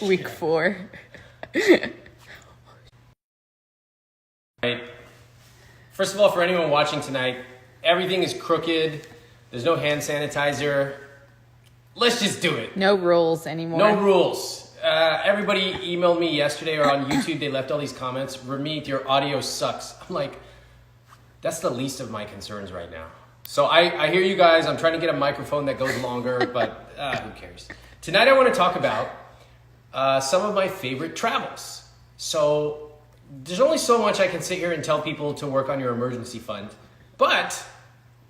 week 4. Right. First of all, for anyone watching tonight, everything is crooked. There's no hand sanitizer. Let's just do it. No rules anymore. No rules. Everybody emailed me yesterday or on YouTube. They left all these comments. Ramit, your audio sucks. I'm like, that's the least of my concerns right now. So I hear you guys. I'm trying to get a microphone that goes longer, but who cares? Tonight I want to talk about some of my favorite travels. So there's only so much I can sit here and tell people to work on your emergency fund, but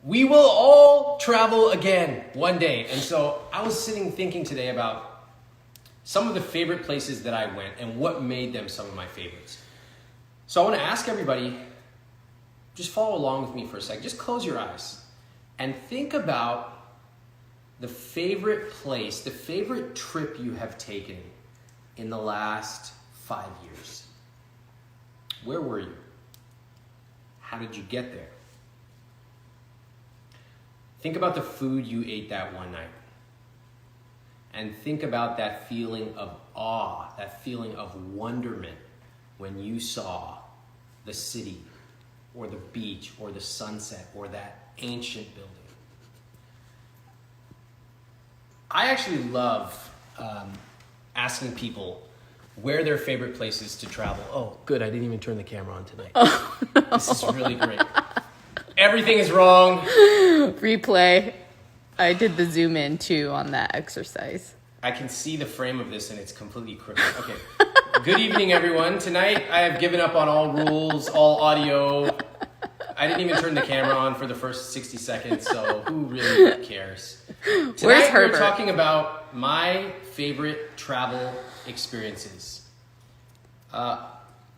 we will all travel again one day. And so I was sitting thinking today about some of the favorite places that I went and what made them some of my favorites. So I want to ask everybody, just follow along with me for a sec. Just close your eyes and think about the favorite place, the favorite trip you have taken in the last 5 years. Where were you? How did you get there? Think about the food you ate that one night. And think about that feeling of awe, that feeling of wonderment when you saw the city or the beach or the sunset or that ancient building. I actually love asking people where their favorite places to travel. Oh, good. I didn't even turn the camera on tonight. Oh, no. This is really great. Everything is wrong. Replay. I did the zoom in too on that exercise. I can see the frame of this and it's completely crooked. Okay. Good evening, everyone. Tonight I have given up on all rules, all audio. I didn't even turn the camera on for the first 60 seconds, so who really cares? Tonight we're talking about my favorite travel experiences.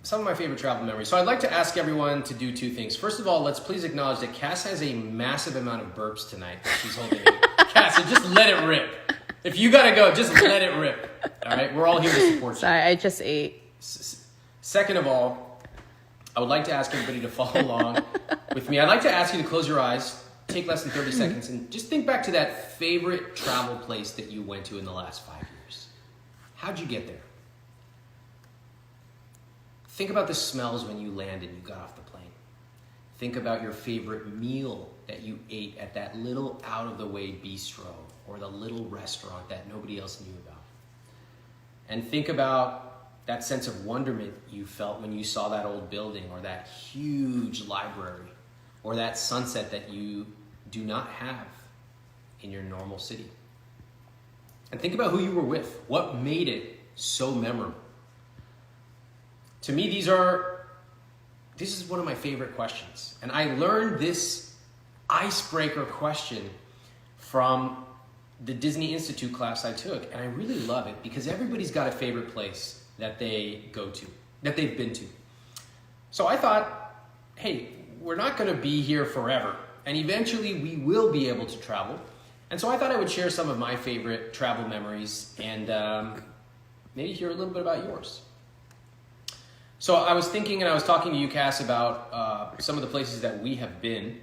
Some of my favorite travel memories. So I'd like to ask everyone to do 2 things. First of all, let's please acknowledge that Cass has a massive amount of burps tonight that she's holding in. Cass, so just let it rip. If you gotta go, just let it rip. All right, we're all here to support you. Sorry, I just ate. Second of all, I would like to ask everybody to follow along with me. I'd like to ask you to close your eyes, take less than 30 seconds, and just think back to that favorite travel place that you went to in the last 5 years. How'd you get there? Think about the smells when you landed and you got off the plane. Think about your favorite meal that you ate at that little out-of-the-way bistro or the little restaurant that nobody else knew about. And think about that sense of wonderment you felt when you saw that old building or that huge library or that sunset that you do not have in your normal city. And think about who you were with. What made it so memorable? To me, this is one of my favorite questions. And I learned this icebreaker question from the Disney Institute class I took. And I really love it because everybody's got a favorite place that they go to, that they've been to. So I thought, hey, we're not going to be here forever. And eventually we will be able to travel. And so I thought I would share some of my favorite travel memories and maybe hear a little bit about yours. So I was thinking, and I was talking to you, Cass, about some of the places that we have been.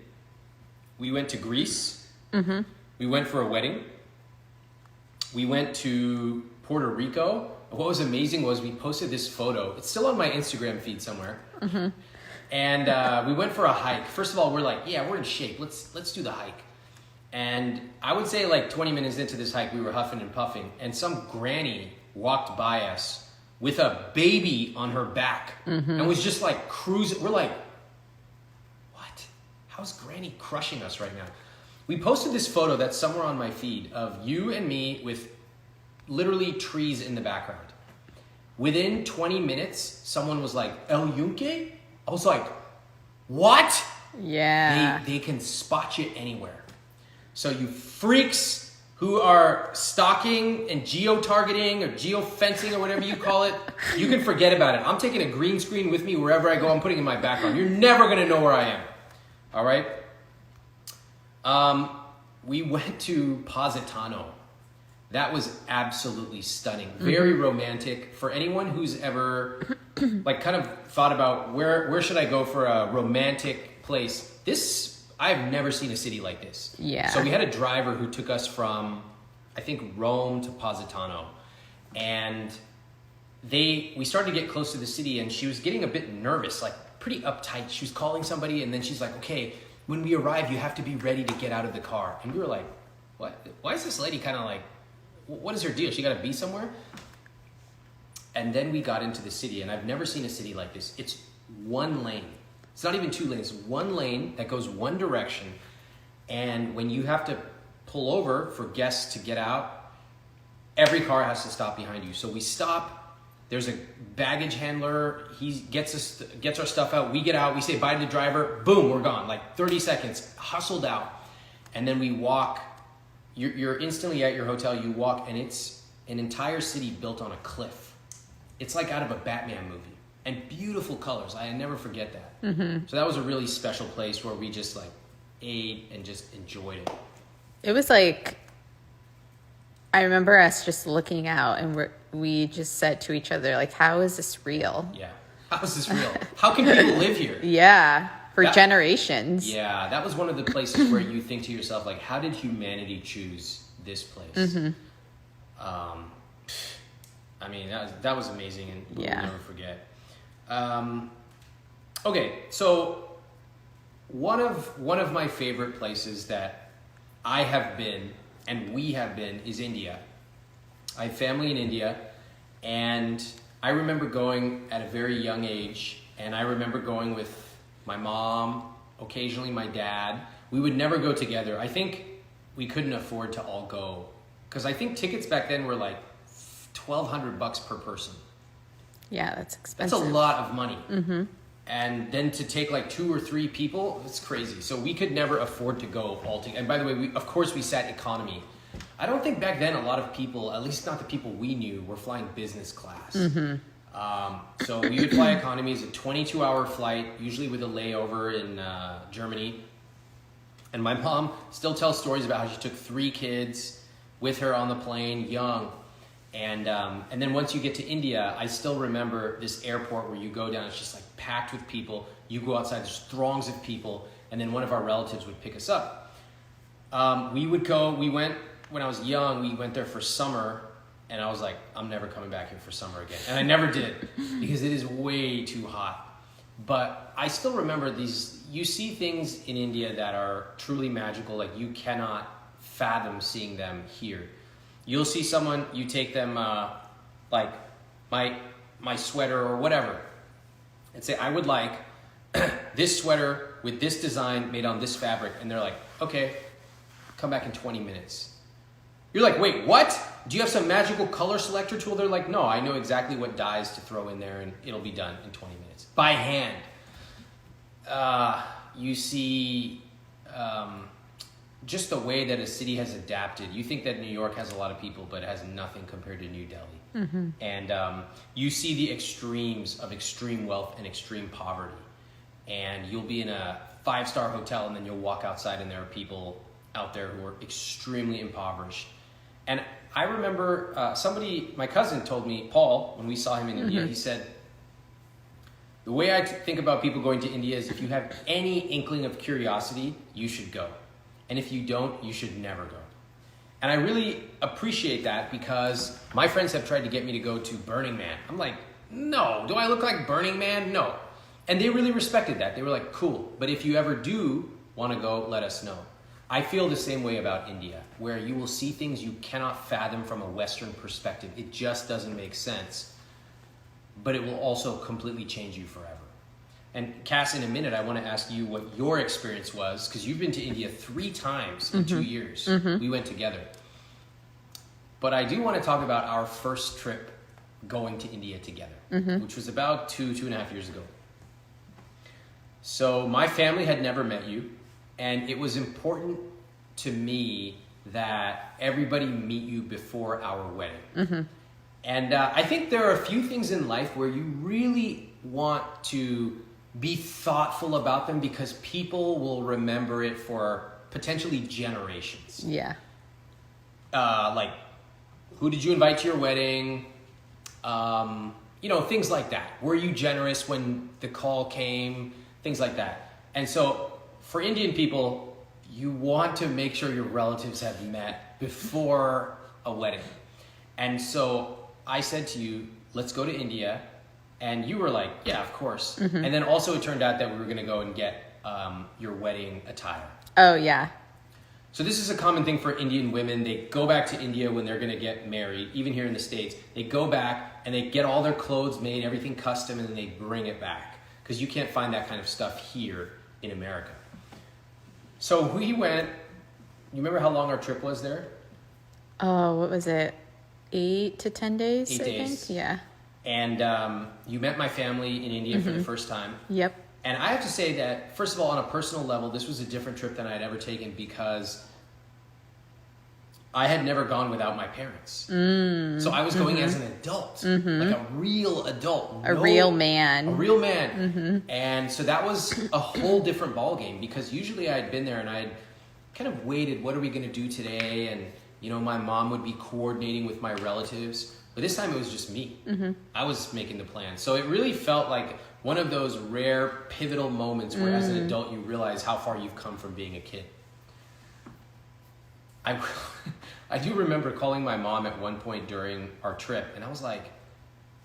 We went to Greece. Mm-hmm. We went for a wedding. We went to Puerto Rico. What was amazing was we posted this photo. It's still on my Instagram feed somewhere. Mm-hmm. And we went for a hike. First of all, we're like, yeah, we're in shape. Let's do the hike. And I would say like 20 minutes into this hike, we were huffing and puffing. And some granny walked by us with a baby on her back and was just like cruising. We're like, what? How's Granny crushing us right now? We posted this photo that's somewhere on my feed of you and me with literally trees in the background. Within 20 minutes, someone was like, El Yunque? I was like, what? Yeah. They can spot you anywhere. So you freaks who are stalking and geo-targeting or geofencing or whatever you call it, you can forget about it. I'm taking a green screen with me wherever I go. I'm putting it in my background. You're never going to know where I am. All right? We went to Positano. That was absolutely stunning. Very romantic. For anyone who's ever like kind of thought about where should I go for a romantic place, I've never seen a city like this. Yeah. So we had a driver who took us from, I think, Rome to Positano. And we started to get close to the city, and she was getting a bit nervous, like pretty uptight. She was calling somebody, and then she's like, okay, when we arrive, you have to be ready to get out of the car. And we were like, what? Why is this lady kind of like, what is her deal? She got to be somewhere? And then we got into the city, and I've never seen a city like this. It's one lane. It's not even two lanes. One lane that goes one direction. And when you have to pull over for guests to get out, every car has to stop behind you. So we stop. There's a baggage handler. He gets our stuff out. We get out. We say bye to the driver. Boom, we're gone. Like 30 seconds, hustled out. And then we walk. You're instantly at your hotel. You walk, and it's an entire city built on a cliff. It's like out of a Batman movie. And beautiful colors. I never forget that. Mm-hmm. So that was a really special place where we just like ate and just enjoyed it. It was like, I remember us just looking out, and we just said to each other, like, how is this real? Yeah. How is this real? How can people live here? Yeah. For generations. Yeah. That was one of the places where you think to yourself, like, how did humanity choose this place? Mm-hmm. I mean, that was amazing, and we'll never forget. Okay, so one of my favorite places that I have been and we have been is India. I have family in India, and I remember going at a very young age, and I remember going with my mom, occasionally my dad. We would never go together. I think we couldn't afford to all go, because I think tickets back then were like $1,200 per person. Yeah, that's expensive. That's a lot of money. Mm-hmm. And then to take like 2 or 3 people, it's crazy. So we could never afford to go all together. And by the way, of course we sat economy. I don't think back then a lot of people, at least not the people we knew, were flying business class. Mm-hmm. So we would fly economy. It's a 22-hour flight, usually with a layover in Germany. And my mom still tells stories about how she took 3 kids with her on the plane, young. And then once you get to India, I still remember this airport where you go down, it's just like packed with people. You go outside, there's throngs of people, and then one of our relatives would pick us up. We went, when I was young, we went there for summer, and I was like, I'm never coming back here for summer again. And I never did, because it is way too hot. But I still remember you see things in India that are truly magical, like you cannot fathom seeing them here. You'll see someone, you take them, like my sweater or whatever, and say, I would like this sweater with this design made on this fabric. And they're like, okay, come back in 20 minutes. You're like, wait, what? Do you have some magical color selector tool? They're like, no, I know exactly what dyes to throw in there, and it'll be done in 20 minutes. By hand. You see... just the way that a city has adapted. You think that New York has a lot of people, but it has nothing compared to New Delhi. Mm-hmm. And you see the extremes of extreme wealth and extreme poverty. And you'll be in a 5-star hotel, and then you'll walk outside, and there are people out there who are extremely impoverished. And I remember my cousin told me, Paul, when we saw him in India, he said, the way I think about people going to India is if you have any inkling of curiosity, you should go. And if you don't, you should never go. And I really appreciate that, because my friends have tried to get me to go to Burning Man. I'm like, no. Do I look like Burning Man? No. And they really respected that. They were like, cool. But if you ever do want to go, let us know. I feel the same way about India, where you will see things you cannot fathom from a Western perspective. It just doesn't make sense. But it will also completely change you forever. And Cass, in a minute, I want to ask you what your experience was, because you've been to India 3 times in 2 years. Mm-hmm. We went together. But I do want to talk about our first trip going to India together, which was about 2.5 years ago. So my family had never met you, and it was important to me that everybody meet you before our wedding. Mm-hmm. And I think there are a few things in life where you really want to be thoughtful about them, because people will remember it for potentially generations. Yeah. Like, who did you invite to your wedding? Things like that. Were you generous when the call came? Things like that. And so for Indian people, you want to make sure your relatives have met before a wedding. And so I said to you, let's go to India. And you were like, yeah, of course. And then also it turned out that we were going to go and get your wedding attire. Oh, yeah. So this is a common thing for Indian women. They go back to India when they're going to get married, even here in the States. They go back and they get all their clothes made, everything custom, and then they bring it back. Because you can't find that kind of stuff here in America. So we went, you remember how long our trip was there? Oh, what was it? 8 to 10 days, 8 days. I think? Yeah. And you met my family in India for the first time. Yep. And I have to say that, first of all, on a personal level, this was a different trip than I had ever taken because I had never gone without my parents. So I was going as an adult, like a real adult. A real man. A real man. And so that was a whole different ballgame because usually I had been there and I had kind of waited, what are we going to do today? And, you know, my mom would be coordinating with my relatives. But this time it was just me. I was making the plan. So it really felt like one of those rare pivotal moments where as an adult you realize how far you've come from being a kid. I do remember calling my mom at one point during our trip and I was like,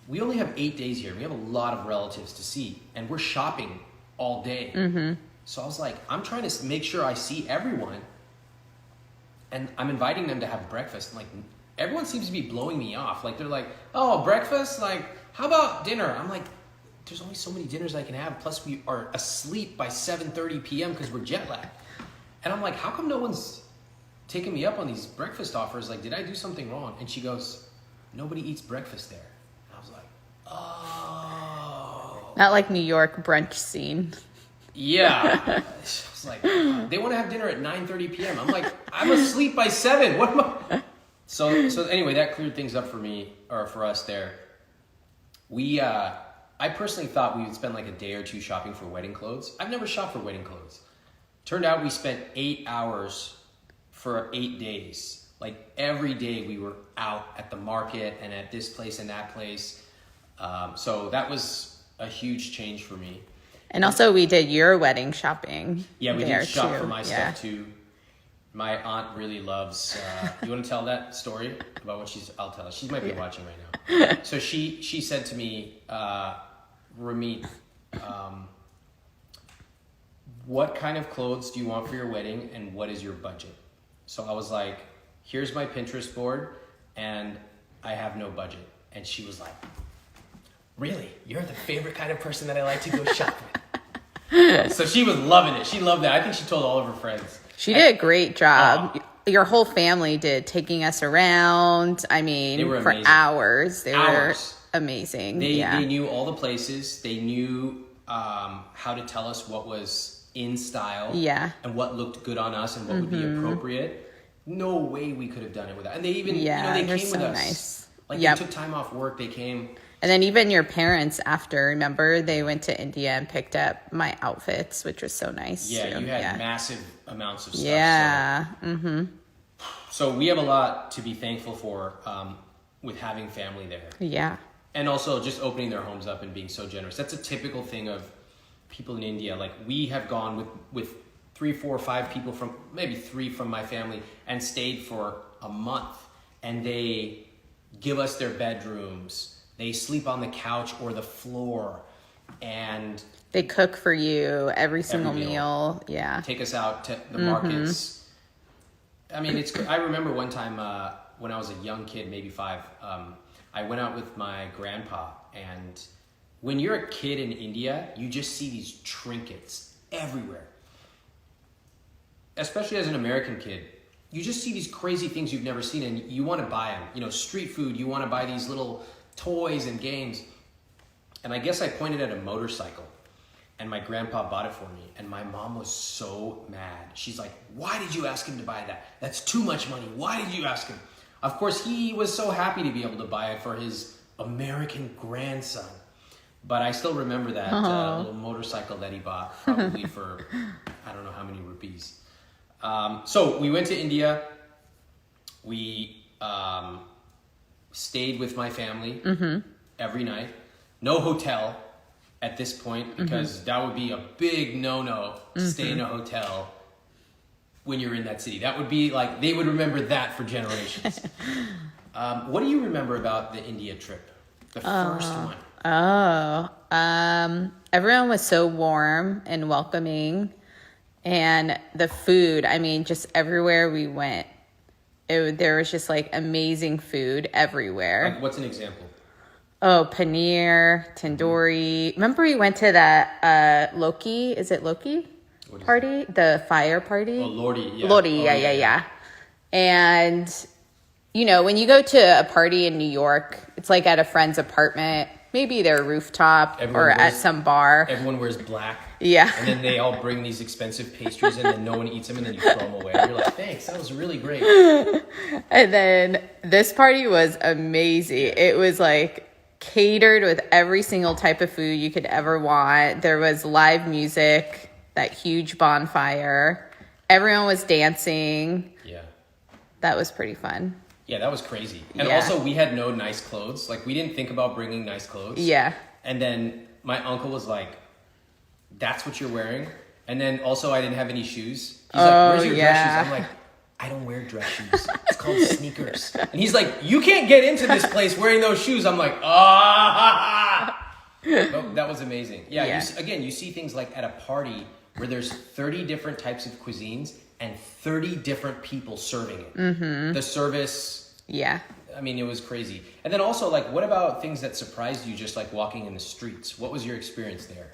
we only have 8 days here. We have a lot of relatives to see and we're shopping all day. So I was like, I'm trying to make sure I see everyone and I'm inviting them to have breakfast. Like, everyone seems to be blowing me off. Like, they're like, oh, breakfast? Like, how about dinner? I'm like, there's only so many dinners I can have. Plus, we are asleep by 7:30 p.m. because we're jet lagged. And I'm like, how come no one's taking me up on these breakfast offers? Like, did I do something wrong? And she goes, nobody eats breakfast there. And I was like, oh. Not like New York brunch scene. Yeah. I was like, they want to have dinner at 9:30 p.m. I'm like, I'm asleep by 7. What am I? So anyway, that cleared things up for me, or for us there. I personally thought we would spend like a day or two shopping for wedding clothes. I've never shopped for wedding clothes. Turned out we spent 8 hours for 8 days. Like every day we were out at the market and at this place and that place. So that was a huge change for me. And also we did your wedding shopping. Yeah, we did shop too. for my stuff too. My aunt really loves, you want to tell that story about what I'll tell her. She might be watching right now. So she said to me, Ramit, what kind of clothes do you want for your wedding and what is your budget? So I was like, here's my Pinterest board and I have no budget. And she was like, really? You're the favorite kind of person that I like to go shop with. So she was loving it. She loved that. I think she told all of her friends. She did a great job. Your whole family did, taking us around. I mean, for hours. They were amazing. They knew all the places. They knew how to tell us what was in style. Yeah. And what looked good on us and what would be appropriate. No way we could have done it without. And they even, they came with us. Nice. Like they took time off work. They came. And then even your parents after, remember, they went to India and picked up my outfits, which was so nice. Yeah, too. you had massive amounts of stuff. Yeah. So we have a lot to be thankful for with having family there. Yeah. And also just opening their homes up and being so generous. That's a typical thing of people in India. Like we have gone with 3, 4, 5 people from, maybe 3 from my family and stayed for a month. And they give us their bedrooms. They sleep on the couch or the floor, and they cook for you every single meal. Yeah, take us out to the markets. I mean, I remember one time when I was a young kid, maybe 5. I went out with my grandpa, and when you're a kid in India, you just see these trinkets everywhere. Especially as an American kid, you just see these crazy things you've never seen, and you want to buy them. You know, street food. You want to buy these little toys and games. And I guess I pointed at a motorcycle and my grandpa bought it for me. And my mom was so mad. She's like, why did you ask him to buy that? That's too much money. Why did you ask him? Of course, he was so happy to be able to buy it for his American grandson. But I still remember that little motorcycle that he bought, probably for, I don't know how many rupees. So we went to India. We stayed with my family every night. No hotel at this point because that would be a big no-no to stay in a hotel when you're in that city. That would be like, they would remember that for generations. What do you remember about the India trip? The first one. Everyone was so warm and welcoming. And the food, I mean, just everywhere we went, there was just like amazing food everywhere. Like, what's an example? Oh, paneer, tandoori. Remember we went to that Loki? Is it Loki party? The fire party? Oh, Lordy. Yeah. Lordy, yeah. And, you know, when you go to a party in New York, it's like at a friend's apartment, maybe their rooftop at some bar. Everyone wears black. Yeah. And then they all bring these expensive pastries in and no one eats them and then you throw them away. You're like, thanks, that was really great. And then this party was amazing. It was like catered with every single type of food you could ever want. There was live music, that huge bonfire. Everyone was dancing. Yeah. That was pretty fun. Yeah, that was crazy. And also we had no nice clothes. Like we didn't think about bringing nice clothes. Yeah. And then my uncle was like, that's what you're wearing? And then also I didn't have any shoes. He's like, where's your dress shoes? I'm like, I don't wear dress shoes. It's called sneakers. And he's like, you can't get into this place wearing those shoes. I'm like, But that was amazing. Yeah. You see things like at a party where there's 30 different types of cuisines and 30 different people serving it. Mm-hmm. The service. Yeah. I mean, it was crazy. And then also, like, what about things that surprised you just like walking in the streets? What was your experience there?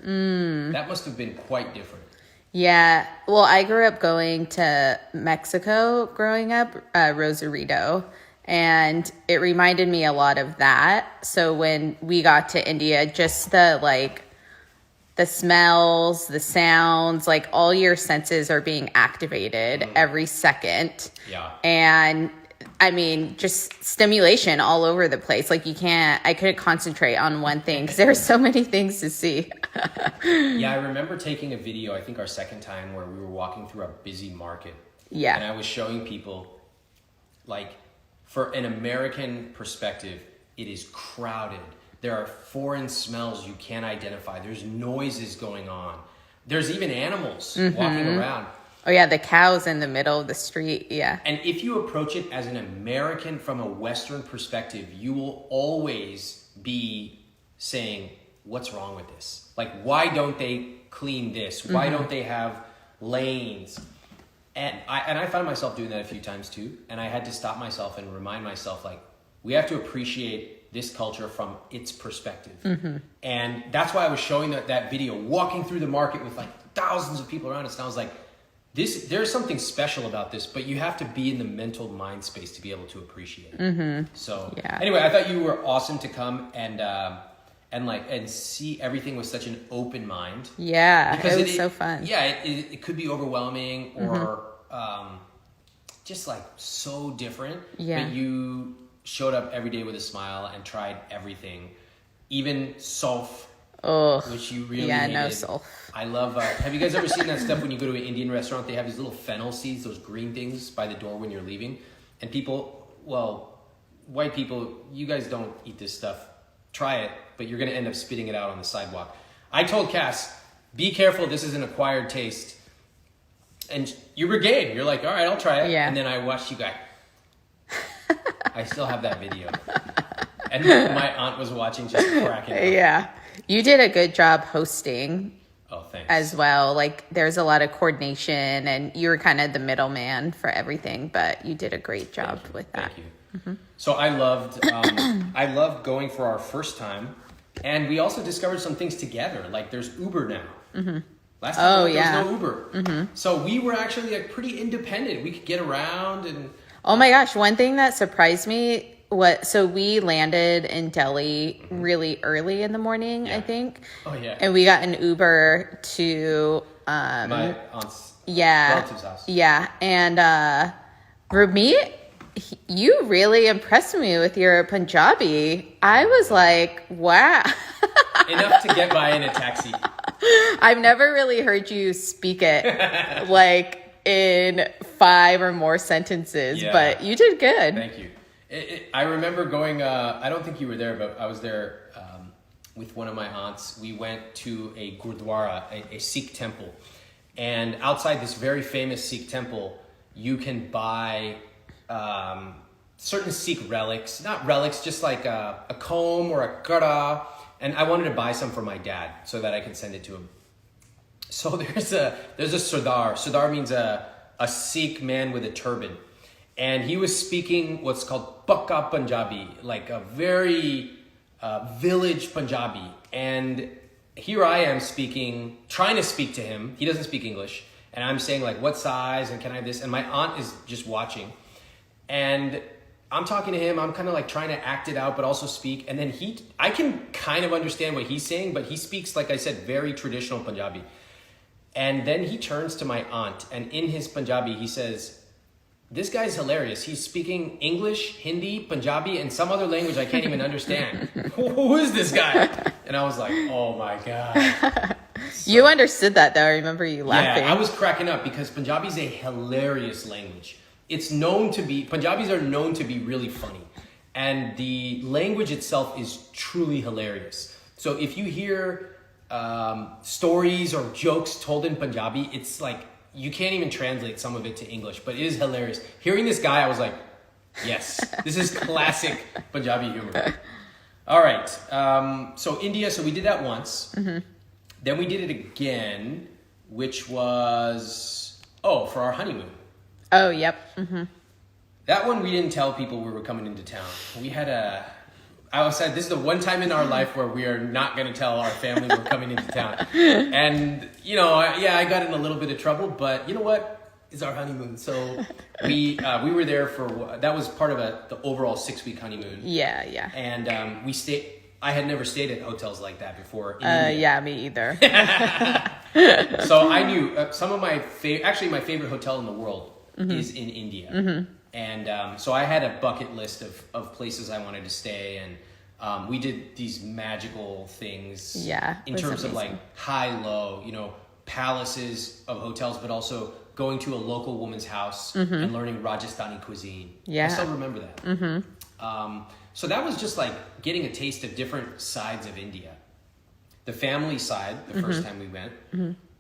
That must have been quite different. Yeah. Well, I grew up going to Mexico growing up, Rosarito, and it reminded me a lot of that. So when we got to India, just the smells, the sounds, like all your senses are being activated every second. Yeah. And I mean, just stimulation all over the place. Like I couldn't concentrate on one thing because there were so many things to see. Yeah, I remember taking a video, I think our second time, where we were walking through a busy market. Yeah. And I was showing people, like, for an American perspective, it is crowded. There are foreign smells you can't identify. There's noises going on. There's even animals walking around. Oh, yeah, the cows in the middle of the street, yeah. And if you approach it as an American from a Western perspective, you will always be saying, what's wrong with this? Like, why don't they clean this? Why don't they have lanes? And I found myself doing that a few times too. And I had to stop myself and remind myself, like, we have to appreciate this culture from its perspective. And that's why I was showing that video, walking through the market with like thousands of people around us. And I was like, there's something special about this, but you have to be in the mental mind space to be able to appreciate it. So anyway, I thought you were awesome to come and see everything with such an open mind. Yeah, because it was so fun. Yeah, it could be overwhelming or just like so different. Yeah. But you showed up every day with a smile and tried everything, even sulf. Oh, which you really hated. No sulf. I love, have you guys ever seen that stuff when you go to an Indian restaurant? They have these little fennel seeds, those green things by the door when you're leaving. And people, well, white people, you guys don't eat this stuff. Try it, but you're going to end up spitting it out on the sidewalk. I told Cass, be careful, this is an acquired taste. And you were game. You're like, all right, I'll try it. Yeah. And then I watched you guys. I still have that video. And my aunt was watching, just cracking up. Yeah. You did a good job hosting. Oh, thanks. As well. Like, there's a lot of coordination, and you were kind of the middleman for everything, but you did a great job with that. Thank you. So I loved going for our first time, and we also discovered some things together. Like, there's Uber now. Last time there was no Uber. So we were actually like pretty independent. We could get around and... Oh my gosh, one thing that surprised me, so we landed in Delhi really early in the morning, I think. Oh yeah. And we got an Uber to my aunt's relative's house. Yeah. And Ramit, you really impressed me with your Punjabi. I was like, wow. Enough to get by in a taxi. I've never really heard you speak it like in 5 or more sentences, but you did good. Thank you. I remember going, I don't think you were there, but I was there with one of my aunts. We went to a gurdwara, a Sikh temple. And outside this very famous Sikh temple, you can buy certain Sikh relics, not relics, just like a comb or a kara. And I wanted to buy some for my dad so that I could send it to him. So there's a Sardar. Sardar means a Sikh man with a turban. And he was speaking what's called Pakka Punjabi, like a very village Punjabi. And here I am trying to speak to him. He doesn't speak English. And I'm saying like, what size and can I have this? And my aunt is just watching. And I'm talking to him. I'm kind of like trying to act it out, but also speak. And then I can kind of understand what he's saying, but he speaks, like I said, very traditional Punjabi. And then he turns to my aunt, and in his Punjabi, he says, this guy's hilarious. He's speaking English, Hindi, Punjabi, and some other language I can't even understand. Who is this guy? And I was like, oh my God. So, you understood that though. I remember you laughing. Yeah, I was cracking up because Punjabi is a hilarious language. Punjabis are known to be really funny. And the language itself is truly hilarious. So if you hear stories or jokes told in Punjabi, it's like you can't even translate some of it to English, but it is hilarious. Hearing this guy, I was like, yes, this is classic Punjabi humor. All right, so India, so we did that once. Mm-hmm. Then we did it again, which was, for our honeymoon. Oh, yep. Mm-hmm. That one we didn't tell people we were coming into town. We had I said, this is the one time in our life where we are not going to tell our family we're coming into town. And, I got in a little bit of trouble, but you know what? It's our honeymoon. So we were there that was part of the overall 6-week honeymoon. Yeah, yeah. And I had never stayed at hotels like that before. Yeah, me either. So I knew some of my favorite hotel in the world is in India. Mm-hmm. And so I had a bucket list of places I wanted to stay, and we did these magical things in terms of like high-low, palaces of hotels, but also going to a local woman's house and learning Rajasthani cuisine. Yeah. I still remember that. Mm-hmm. So that was just like getting a taste of different sides of India. The family side, the first time we went,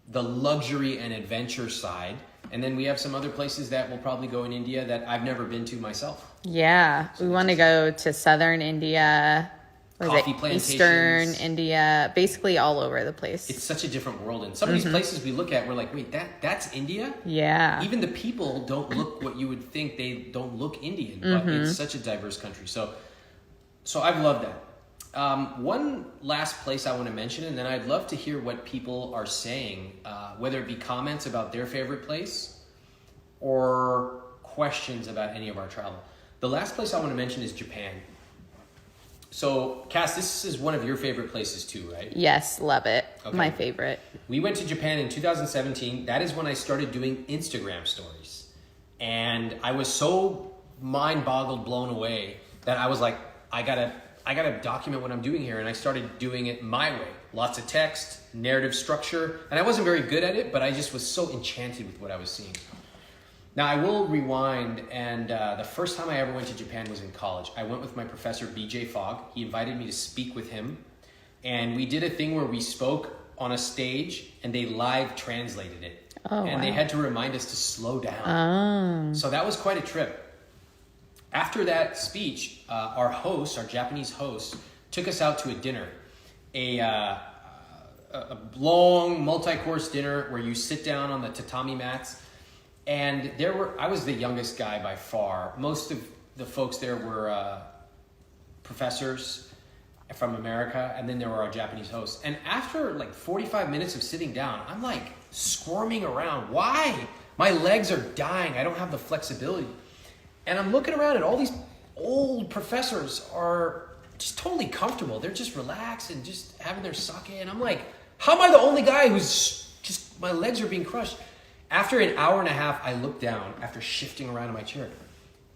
the luxury and adventure side, and then we have some other places that we'll probably go in India that I've never been to myself. Yeah, so we want to go to southern India, coffee plantations, eastern India, basically all over the place. It's such a different world, and some of these places we look at, we're like, wait, that's India? Yeah. Even the people don't look what you would think. They don't look Indian, but it's such a diverse country. So I've loved that. One last place I want to mention, and then I'd love to hear what people are saying, whether it be comments about their favorite place or questions about any of our travel. The last place I want to mention is Japan. So, Cass, this is one of your favorite places too, right? Yes, love it. Okay. My favorite. We went to Japan in 2017. That is when I started doing Instagram stories. And I was so mind-boggled, blown away, that I was like, I gotta document what I'm doing here. And I started doing it my way. Lots of text, narrative structure. And I wasn't very good at it, but I just was so enchanted with what I was seeing. Now, I will rewind, and the first time I ever went to Japan was in college. I went with my professor, BJ Fogg. He invited me to speak with him. And we did a thing where we spoke on a stage, and they live translated it. Oh, and they had to remind us to slow down. Oh. So that was quite a trip. After that speech, our Japanese host, took us out to a dinner, a long multi-course dinner where you sit down on the tatami mats. And I was the youngest guy by far. Most of the folks there were professors from America, and then there were our Japanese hosts. And after like 45 minutes of sitting down, I'm like squirming around. Why? My legs are dying. I don't have the flexibility. And I'm looking around, and all these old professors are just totally comfortable. They're just relaxed and just having their sake. And I'm like, how am I the only guy who's just, my legs are being crushed? After an hour and a half, I looked down after shifting around in my chair,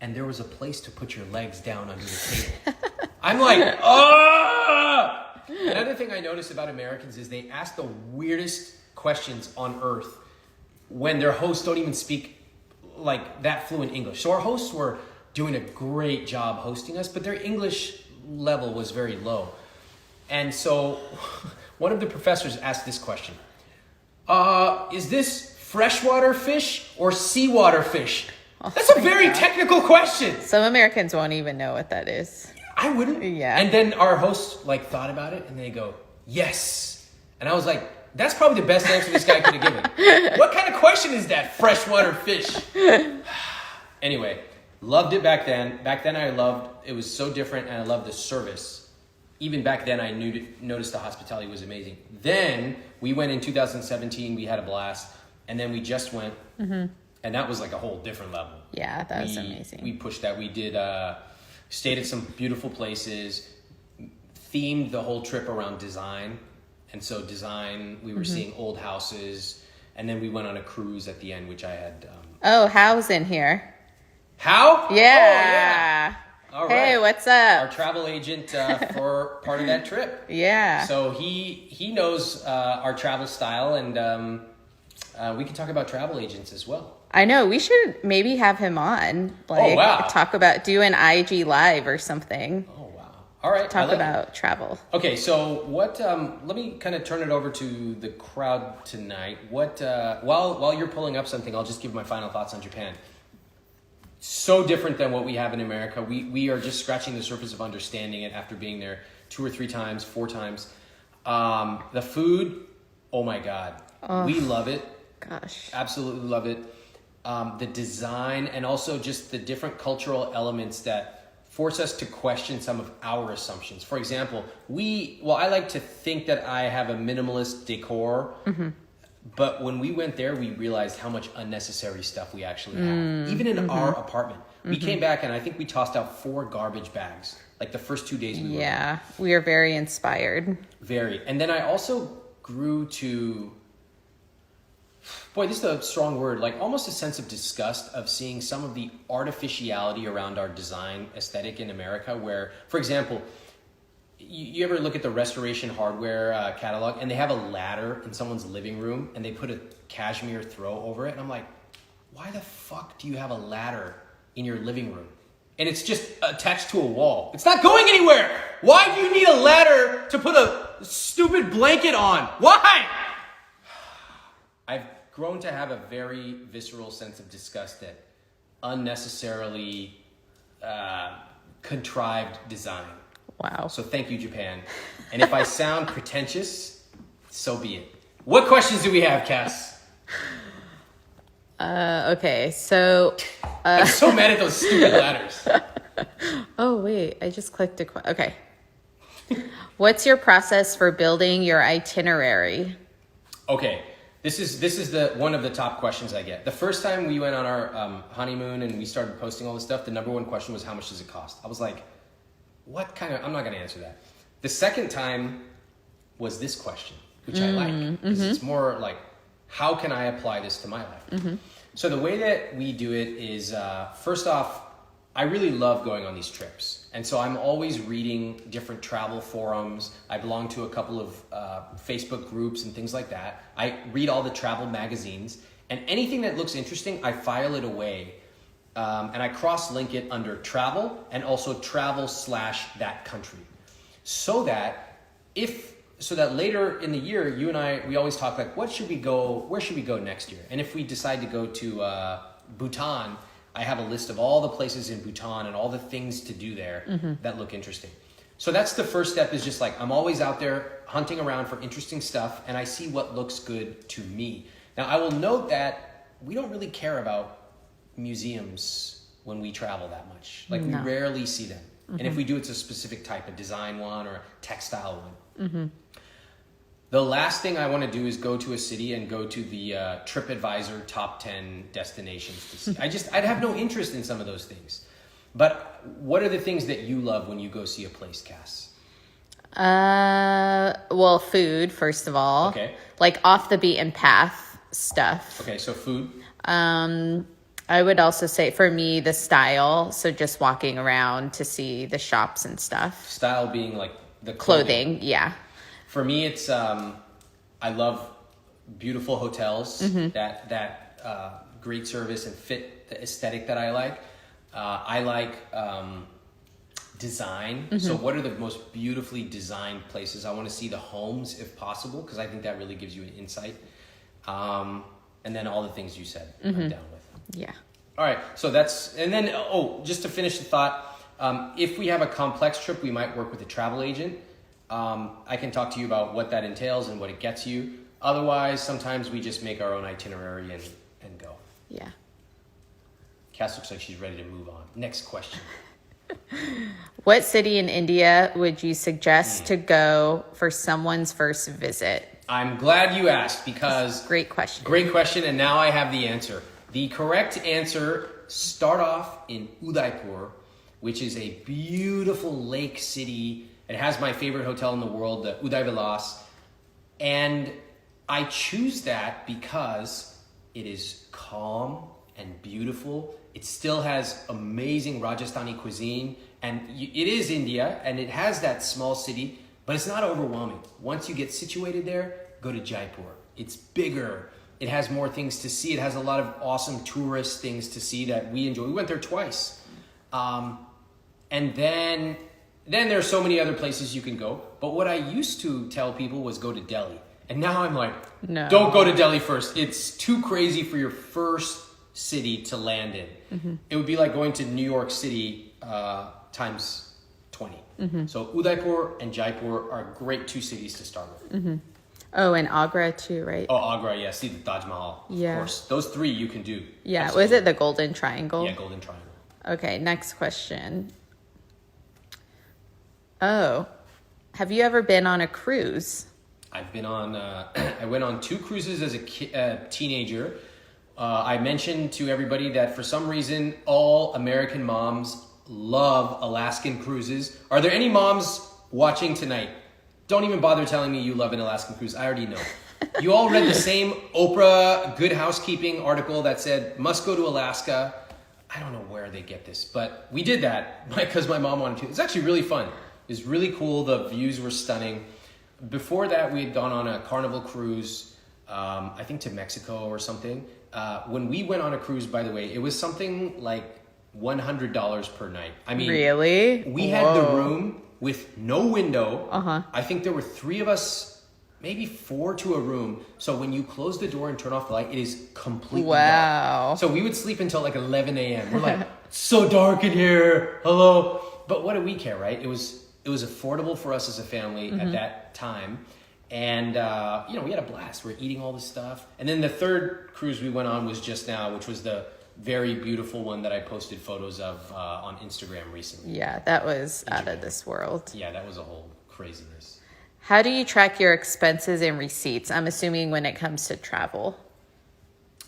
and there was a place to put your legs down under the table. I'm like, oh! Another thing I noticed about Americans is they ask the weirdest questions on earth when their hosts don't even speak like that fluent English. So our hosts were doing a great job hosting us, but their English level was very low. And so one of the professors asked this question. Is this freshwater fish or seawater fish? That's a very technical question. Some Americans won't even know what that is. I wouldn't. Yeah. And then our host like thought about it and they go, yes. And I was like, that's probably the best answer this guy could have given. What kind of question is that? Freshwater fish. Anyway, loved it back then. Back then it was so different and I loved the service. Even back then I noticed the hospitality was amazing. Then we went in 2017, we had a blast. And then we just went, and that was like a whole different level. Yeah, that was amazing. We pushed that. We did, stayed at some beautiful places, themed the whole trip around design. And so design, we were seeing old houses. And then we went on a cruise at the end, which I had. How's in here? How? Yeah. Oh, yeah. All right. Hey, what's up? Our travel agent for part of that trip. Yeah. So he knows our travel style, and we can talk about travel agents as well. I know. We should maybe have him on. Like, talk about, do an IG live or something. Oh, wow. All right. Talk about travel. Okay, so what, let me kind of turn it over to the crowd tonight. What, while you're pulling up something, I'll just give my final thoughts on Japan. So different than what we have in America. We are just scratching the surface of understanding it after being there 2 or 3 times, 4 times. The food, oh my God. We love it. Gosh. Absolutely love it. The design and also just the different cultural elements that force us to question some of our assumptions. For example, I like to think that I have a minimalist decor, but when we went there, we realized how much unnecessary stuff we actually have. Even in our apartment. We came back and I think we tossed out 4 garbage bags, like the first 2 days we were there. Yeah, we are very inspired. Very. And then I also grew to... Boy, this is a strong word, like almost a sense of disgust of seeing some of the artificiality around our design aesthetic in America where, for example, you ever look at the restoration hardware catalog and they have a ladder in someone's living room and they put a cashmere throw over it? And I'm like, why the fuck do you have a ladder in your living room? And it's just attached to a wall. It's not going anywhere. Why do you need a ladder to put a stupid blanket on? Why? I've grown to have a very visceral sense of disgust at unnecessarily contrived design. Wow. So thank you, Japan. And if I sound pretentious, so be it. What questions do we have, Cass? Okay, so... I'm so mad at those stupid ladders. Oh, wait, I just clicked okay. What's your process for building your itinerary? Okay. This is the one of the top questions I get. The first time we went on our honeymoon and we started posting all this stuff, the number one question was, how much does it cost? I was like, I'm not going to answer that. The second time was this question, which I like, because it's more like, how can I apply this to my life? So the way that we do it is, first off, I really love going on these trips. And so I'm always reading different travel forums. I belong to a couple of Facebook groups and things like that. I read all the travel magazines. And anything that looks interesting, I file it away. And I cross-link it under travel and also travel/that country. So that later in the year, you and I, we always talk like, where should we go next year? And if we decide to go to Bhutan, I have a list of all the places in Bhutan and all the things to do there that look interesting. So that's the first step, is just like, I'm always out there hunting around for interesting stuff and I see what looks good to me. Now I will note that we don't really care about museums when we travel that much. Like we rarely see them. And if we do, it's a specific type, a design one or a textile one. The last thing I want to do is go to a city and go to the TripAdvisor top 10 destinations to see. I'd have no interest in some of those things. But what are the things that you love when you go see a place, Cass? Well, food, first of all. Okay. Like off the beaten path stuff. Okay, so food. I would also say for me, the style. So just walking around to see the shops and stuff. Style being like the clothing. Yeah. For me, it's I love beautiful hotels that great service and fit the aesthetic that I like. I like design. So what are the most beautifully designed places? I want to see the homes if possible, because I think that really gives you an insight. And then all the things you said, I'm down with. Yeah. All right, so that's, and then, just to finish the thought, if we have a complex trip, we might work with a travel agent. I can talk to you about what that entails and what it gets you. Otherwise, sometimes we just make our own itinerary and go. Yeah. Cass looks like she's ready to move on. Next question. What city in India would you suggest to go for someone's first visit? I'm glad you asked because... Great question. Great question, and now I have the answer. The correct answer, start off in Udaipur, which is a beautiful lake city. It has my favorite hotel in the world, the Uday Vilas. And I choose that because it is calm and beautiful. It still has amazing Rajasthani cuisine. And it is India, and it has that small city, but it's not overwhelming. Once you get situated there, go to Jaipur. It's bigger. It has more things to see. It has a lot of awesome tourist things to see that we enjoy. We went there twice. And then there are so many other places you can go. But what I used to tell people was go to Delhi. And now I'm like, no, don't go to Delhi first. It's too crazy for your first city to land in. Mm-hmm. It would be like going to New York City times 20. Mm-hmm. So Udaipur and Jaipur are great two cities to start with. Mm-hmm. Oh, and Agra too, right? Oh, Agra, yeah. See the Taj Mahal. Yeah. Of course. Those three you can do. Yeah. Absolutely. Was it the Golden Triangle? Yeah, Golden Triangle. Okay, next question. Oh, have you ever been on a cruise? I've been on, I went on 2 cruises as a teenager. I mentioned to everybody that for some reason, all American moms love Alaskan cruises. Are there any moms watching tonight? Don't even bother telling me you love an Alaskan cruise. I already know. You all read the same Oprah Good Housekeeping article that said, must go to Alaska. I don't know where they get this, but we did that because my mom wanted to. It's actually really fun. It was really cool. The views were stunning. Before that, we had gone on a Carnival cruise, I think to Mexico or something. When we went on a cruise, by the way, it was something like $100 per night. I mean, really? We had the room with no window. Uh-huh. I think there were 3 of us, maybe 4 to a room. So when you close the door and turn off the light, it is completely dark. So we would sleep until like 11 a.m. We're like, it's so dark in here. Hello. But what do we care, right? It was affordable for us as a family at that time. And, we had a blast. We're eating all this stuff. And then the third cruise we went on was just now, which was the very beautiful one that I posted photos of on Instagram recently. Yeah, that was out of this world. Yeah, that was a whole craziness. How do you track your expenses and receipts? I'm assuming when it comes to travel.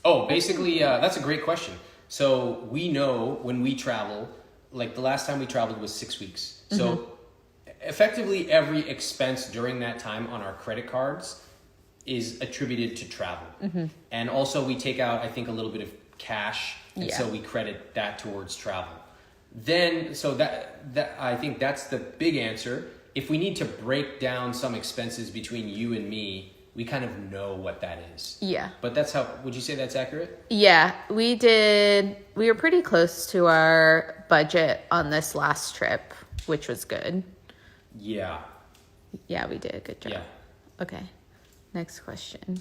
Oh, basically, that's a great question. So we know when we travel, like the last time we traveled was 6 weeks. So effectively every expense during that time on our credit cards is attributed to travel. And also we take out, I think, a little bit of cash, and so we credit that towards travel. Then, so that I think that's the big answer. If we need to break down some expenses between you and me, we kind of know what that is. Yeah. But that's how, would you say that's accurate? Yeah, we were pretty close to our budget on this last trip, which was good. Yeah. Yeah, we did a good job. Yeah. Okay. Next question.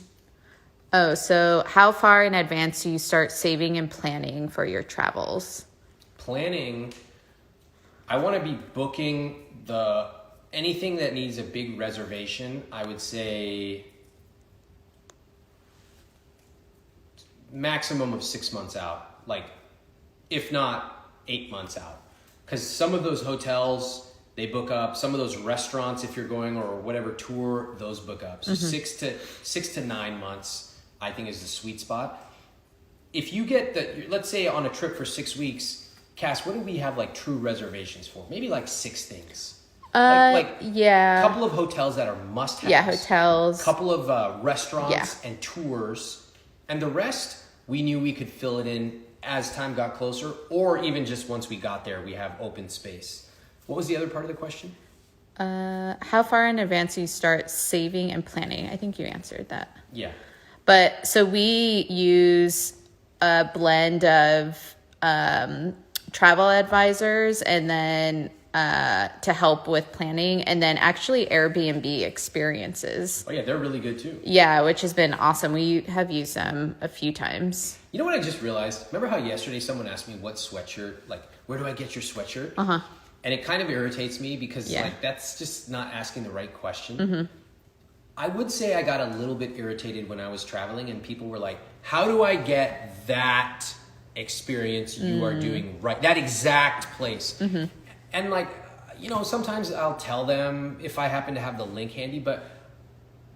Oh, so how far in advance do you start saving and planning for your travels? Planning, I want to be booking anything that needs a big reservation. I would say maximum of 6 months out, like if not 8 months out. Because some of those hotels, they book up. Some of those restaurants, if you're going, or whatever tour, those book up. So 6 to 9 months, I think, is the sweet spot. If you get let's say on a trip for 6 weeks, Cass, what do we have like true reservations for? Maybe like 6 things. Yeah. A couple of hotels that are must-haves. Yeah, hotels. Couple of restaurants and tours. And the rest, we knew we could fill it in as time got closer, or even just once we got there, we have open space. What was the other part of the question? How far in advance do you start saving and planning? I think you answered that. Yeah. But so we use a blend of travel advisors and then to help with planning, and then actually Airbnb experiences. Oh yeah, they're really good too. Yeah, which has been awesome. We have used them a few times. You know what I just realized? Remember how yesterday someone asked me what sweatshirt, like, where do I get your sweatshirt? Uh-huh. And it kind of irritates me because like that's just not asking the right question. Mm-hmm. I would say I got a little bit irritated when I was traveling and people were like, how do I get that experience you are doing right, that exact place? Mm-hmm. And like, you know, sometimes I'll tell them if I happen to have the link handy, but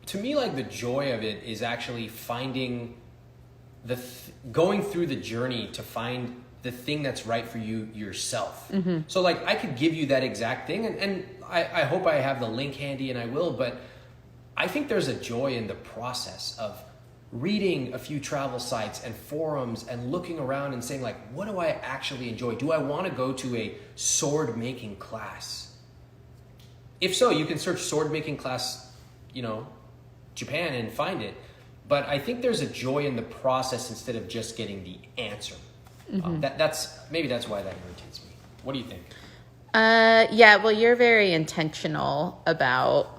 to me, like the joy of it is actually finding going through the journey to find the thing that's right for you yourself. Mm-hmm. So like I could give you that exact thing and I hope I have the link handy and I will, but I think there's a joy in the process of reading a few travel sites and forums and looking around and saying like, what do I actually enjoy? Do I want to go to a sword making class? If so, you can search sword making class, you know, Japan and find it. But I think there's a joy in the process instead of just getting the answer. Mm-hmm. Maybe that's why that irritates me. What do you think? Yeah, well, you're very intentional about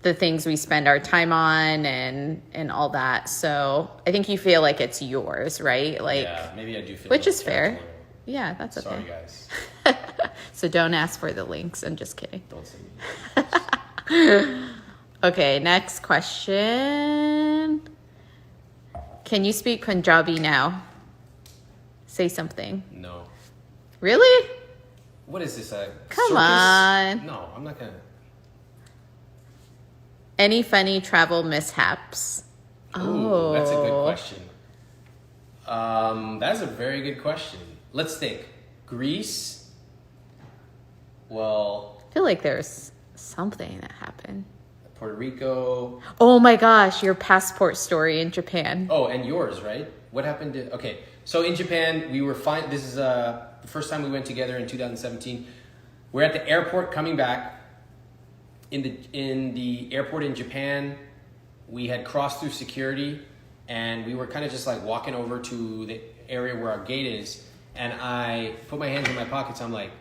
the things we spend our time on and all that. So I think you feel like it's yours, right? Like, yeah, maybe I do feel which like is fair. territorial. Yeah, that's okay. Sorry, guys. So don't ask for the links. I'm just kidding. Don't say me. Okay, next question. Can you speak Punjabi now? Say something. No. Really? What is this? Come circus? on. No, I'm not gonna. Any funny travel mishaps? Ooh, that's a good question. That's a very good question. Let's think. Greece. Well, I feel like there's something that happened. Puerto Rico. Oh my gosh, your passport story in Japan. Oh, and yours, right? What happened to... Okay, so in Japan, we were fine. This is the first time we went together in 2017. We're at the airport coming back. In the airport in Japan, we had crossed through security, and we were kind of just like walking over to the area where our gate is, and I put my hands in my pockets. I'm like,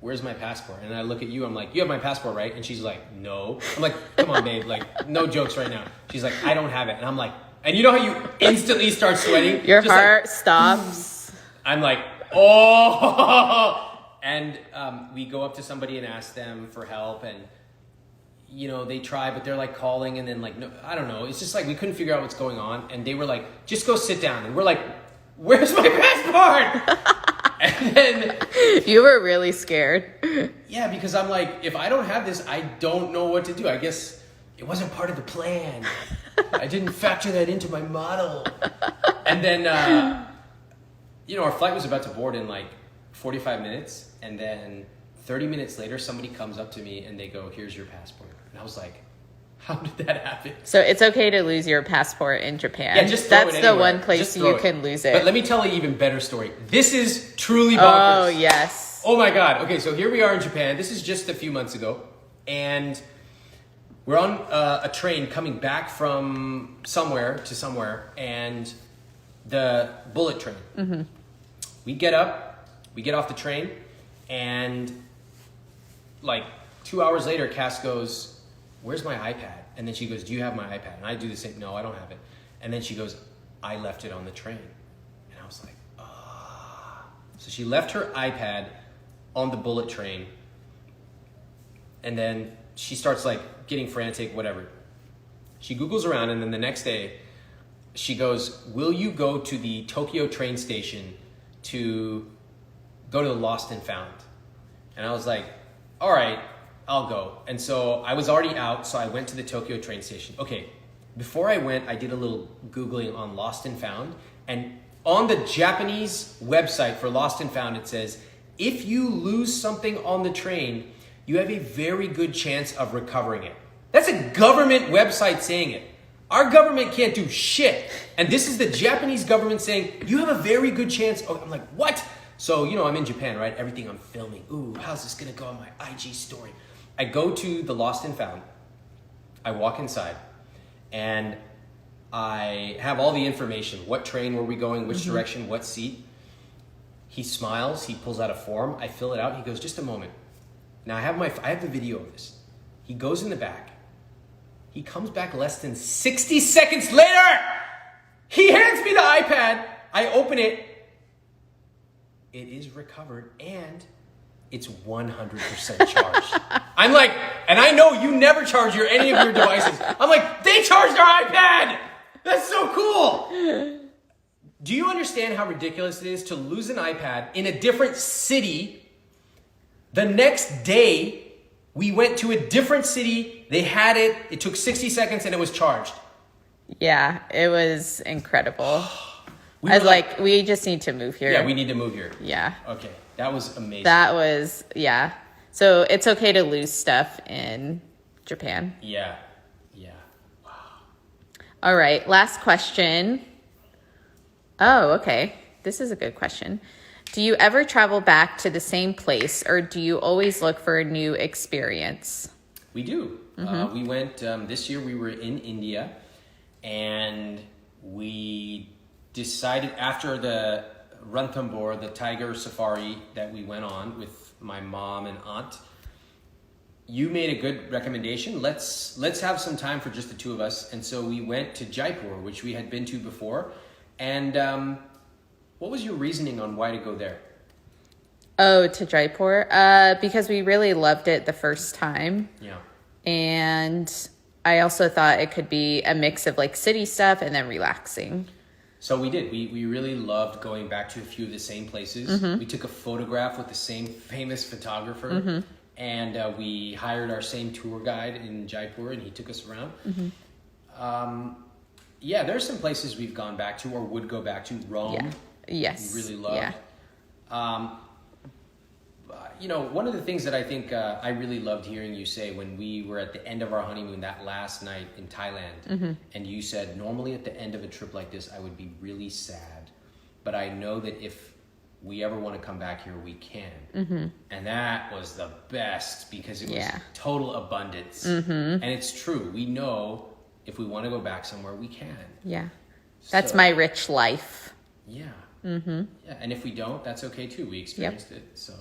where's my passport? And I look at you, I'm like, you have my passport, right? And she's like, no. I'm like, come on, babe, like, no jokes right now. She's like, I don't have it. And I'm like, and you know how you instantly start sweating? Your Just heart like, stops. I'm like, oh! And we go up to somebody and ask them for help, and you know, they try, but they're like calling and then like, no, I don't know. It's just like, we couldn't figure out what's going on. And they were like, just go sit down. And we're like, where's my passport? And then you were really scared. Yeah, because I'm like, if I don't have this, I don't know what to do. I guess it wasn't part of the plan. I didn't factor that into my model. And then, you know, our flight was about to board in like 45 minutes. And then 30 minutes later, somebody comes up to me and they go, here's your passport. And I was like, how did that happen? So it's okay to lose your passport in Japan. Yeah, just throw That's it the anywhere. one place you can lose it. But let me tell you an even better story. This is truly bonkers. Oh, yes. Oh my God. Okay, so here we are in Japan. This is just a few months ago. And we're on a train coming back from somewhere to somewhere. And the bullet train. Mm-hmm. We get up, we get off the train, and like 2 hours later, Cass goes, where's my iPad? And then she goes, do you have my iPad? And I do the same, no, I don't have it. And then she goes, I left it on the train. And I was like, ah. So she left her iPad on the bullet train. And then she starts like getting frantic, whatever. She Googles around, and then the next day she goes, will you go to the Tokyo train station to go to the Lost and Found? And I was like, all right, I'll go. And so I was already out, so I went to the Tokyo train station. Okay, before I went, I did a little Googling on Lost and Found. And on the Japanese website for Lost and Found, it says, if you lose something on the train, you have a very good chance of recovering it. That's a government website saying it. Our government can't do shit. And this is the Japanese government saying, you have a very good chance. Oh, I'm like, what? So, you know, I'm in Japan, right? Everything I'm filming. Ooh, how's this gonna go on my IG story? I go to the Lost and Found. I walk inside, and I have all the information. What train were we going? Which direction? What seat? He smiles. He pulls out a form. I fill it out. He goes, just a moment. Now I have the video of this. He goes in the back. He comes back less than 60 seconds later. He hands me the iPad. I open it. It is recovered and it's 100% charged. I'm like, and I know you never charge any of your devices. I'm like, they charged their iPad. That's so cool. Do you understand how ridiculous it is to lose an iPad in a different city? The next day, we went to a different city. They had it. It took 60 seconds and it was charged. Yeah, it was incredible. I was like, we just need to move here. Yeah, we need to move here. Yeah. Okay, that was amazing. That was, yeah. So it's okay to lose stuff in Japan. Yeah. Wow. All right, last question. Oh, okay. This is a good question. Do you ever travel back to the same place, or do you always look for a new experience? We do. Mm-hmm. We went, this year we were in India, and we decided after the Ranthambore, the tiger safari that we went on with my mom and aunt, you made a good recommendation. Let's have some time for just the two of us. And so we went to Jaipur, which we had been to before. And what was your reasoning on why to go there? Oh, to Jaipur? Because we really loved it the first time. Yeah. And I also thought it could be a mix of like city stuff and then relaxing. So we did. We really loved going back to a few of the same places. Mm-hmm. We took a photograph with the same famous photographer. Mm-hmm. And we hired our same tour guide in Jaipur, and he took us around. Mm-hmm. Yeah, there's some places we've gone back to or would go back to. Rome. Yeah. Yes. We really loved. Yeah. One of the things that I think I really loved hearing you say when we were at the end of our honeymoon that last night in Thailand, mm-hmm. and you said, normally at the end of a trip like this, I would be really sad, but I know that if we ever want to come back here, we can. Mm-hmm. And that was the best because it was total abundance. Mm-hmm. And it's true. We know if we want to go back somewhere, we can. Yeah. That's my rich life. Yeah. Mm-hmm. Yeah. And if we don't, that's okay too. We experienced it. So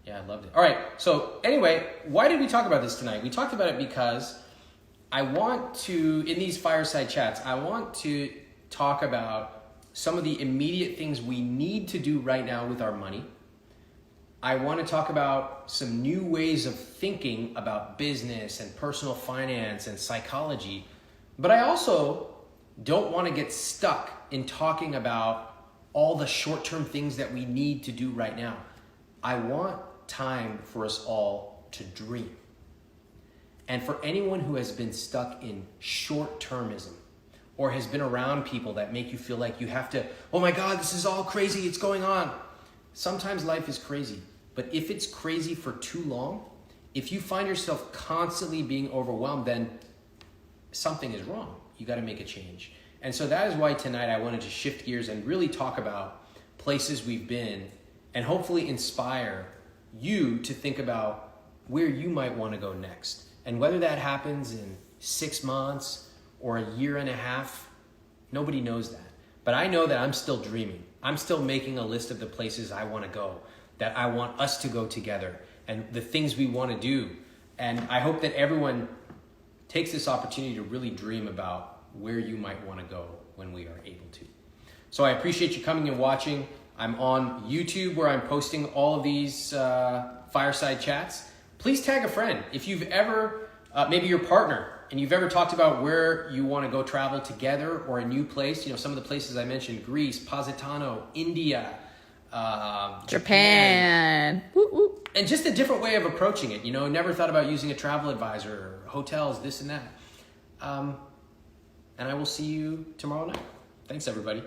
yeah, I loved it. All right. So anyway, why did we talk about this tonight? We talked about it because I want to, in these fireside chats, I want to talk about some of the immediate things we need to do right now with our money. I want to talk about some new ways of thinking about business and personal finance and psychology. But I also don't want to get stuck in talking about all the short-term things that we need to do right now. I want time for us all to dream. And for anyone who has been stuck in short-termism or has been around people that make you feel like you have to, oh my God, this is all crazy, it's going on. Sometimes life is crazy, but if it's crazy for too long, if you find yourself constantly being overwhelmed, then something is wrong. You got to make a change. And so that is why tonight I wanted to shift gears and really talk about places we've been and hopefully inspire you to think about where you might want to go next. And whether that happens in 6 months or a year and a half, nobody knows that. But I know that I'm still dreaming. I'm still making a list of the places I want to go, that I want us to go together, and the things we want to do. And I hope that everyone takes this opportunity to really dream about where you might want to go when we are able to. So I appreciate you coming and watching. I'm on YouTube where I'm posting all of these fireside chats. Please tag a friend. If you've ever, maybe your partner, and you've ever talked about where you want to go travel together or a new place, some of the places I mentioned, Greece, Positano, India, Japan. Woo, woo. And just a different way of approaching it. Never thought about using a travel advisor, hotels, this and that. And I will see you tomorrow night. Thanks, everybody.